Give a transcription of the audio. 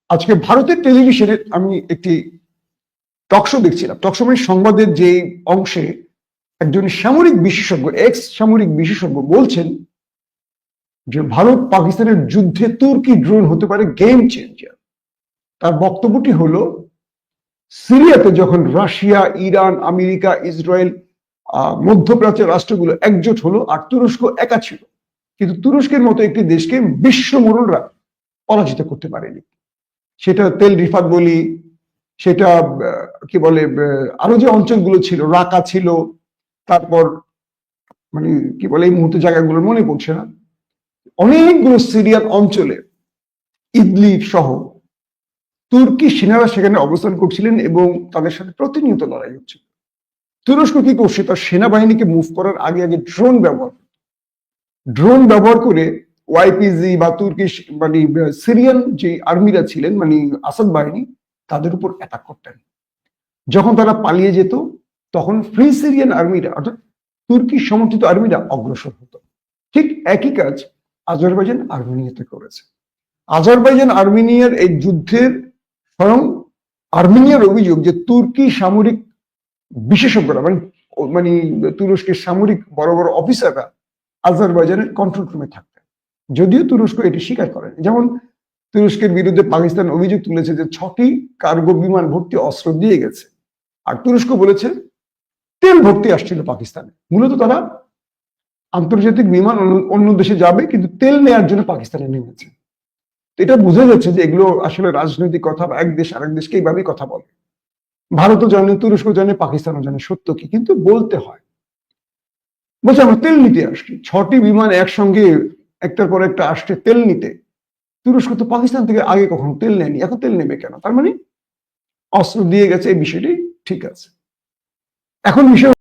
আজকে ভারতের টেলিভিশনে আমি একটি টকশো দেখছিলাম। টকশো মানে সংবাদের যে অংশে একজন সামরিক বিশেষজ্ঞ, এক্স সামরিক বিশেষজ্ঞ বলছেন যে ভারত পাকিস্তানের যুদ্ধে তুর্কি ড্রোন হতে পারে গেম চেঞ্জার। তার বক্তব্যটি হলো, সিরিয়াতে যখন রাশিয়া, ইরান, আমেরিকা, ইসরায়েল, মধ্যপ্রাচ্যের রাষ্ট্রগুলো একজোট হলো আর তুরস্ক একা ছিল, কিন্তু তুরস্কের মতো একটি দেশকে বিশ্ব মোড়লরা পরাজিত করতে পারেনি। সেটা তেল রিফাত বলি, সেটা কি বলে আরো যে অঞ্চলগুলো ছিল, রাকা ছিল, তারপর মানে কি বলে এই মুহূর্তে জায়গাগুলো মনে পড়ছে না, অনেকগুলো সিরিয়ান অঞ্চলে ইদলিব সহ তুর্কি সেনারা সেখানে অবস্থান করছিলেন এবং তাদের সাথে প্রতিনিয়ত লড়াই হচ্ছিল। তুরস্ক কি করছে, তার সেনাবাহিনীকে মুভ করার আগে আগে ড্রোন ব্যবহার করে ওয়াইপিজি বা তুর্কি মানে সিরিয়ান যে আর্মিরা ছিলেন, মানে আসাদ বাহিনী, তাদের উপর অ্যাটাক করতেন। যখন তারা পালিয়ে যেত তখন ফ্রি সিরিয়ান আর্মিরা অর্থাৎ তুর্কি সমর্থিত আর্মিরা অগ্রসর হতো। ঠিক একই কাজ আজারবাইজান আর্মেনিয়াতে করেছে। আজারবাইজান আর্মেনিয়ার এই যুদ্ধের স্বয়ং আর্মেনিয়ার অভিযোগ যে তুর্কি সামরিক বিশেষজ্ঞরা মানে তুরস্কের সামরিক বড় বড় অফিসাররা আজারবাইজানের কন্ট্রোল রুমে থাকতেন, যদিও তুরস্ক এটি স্বীকার করেন। যেমন তুরস্কের বিরুদ্ধে পাকিস্তান অভিযোগ তুলেছে যে 6টি কার্গো বিমান ভর্তি অস্ত্র দিয়ে গেছে, আর তুরস্ক বলেছে তেল ভর্তি আসছিল পাকিস্তানে। মূলত তারা আন্তর্জাতিক বিমান অন্য দেশে যাবে, কিন্তু তেল নেওয়ার জন্য পাকিস্তানে নেমেছে। এটা বোঝা যাচ্ছে যে এগুলো আসলে রাজনৈতিক কথা, বা এক দেশ আরেক দেশকে এইভাবেই কথা বলে। ভারতও জানে, তুরস্ক জানে, পাকিস্তানও জানে সত্য কি, কিন্তু বলতে হয়। বলছে আমরা তেল নিতে আসছি, 6টি বিমান একসঙ্গে একটার পর একটা আসছে তেল নিতে। তুরস্ক তো পাকিস্তান থেকে আগে কখনো তেল নেয়নি, এখন তেল নেবে কেন? তার মানে অস্ত্র দিয়ে গেছে, এই বিষয়টি ঠিক আছে। এখন বিষয়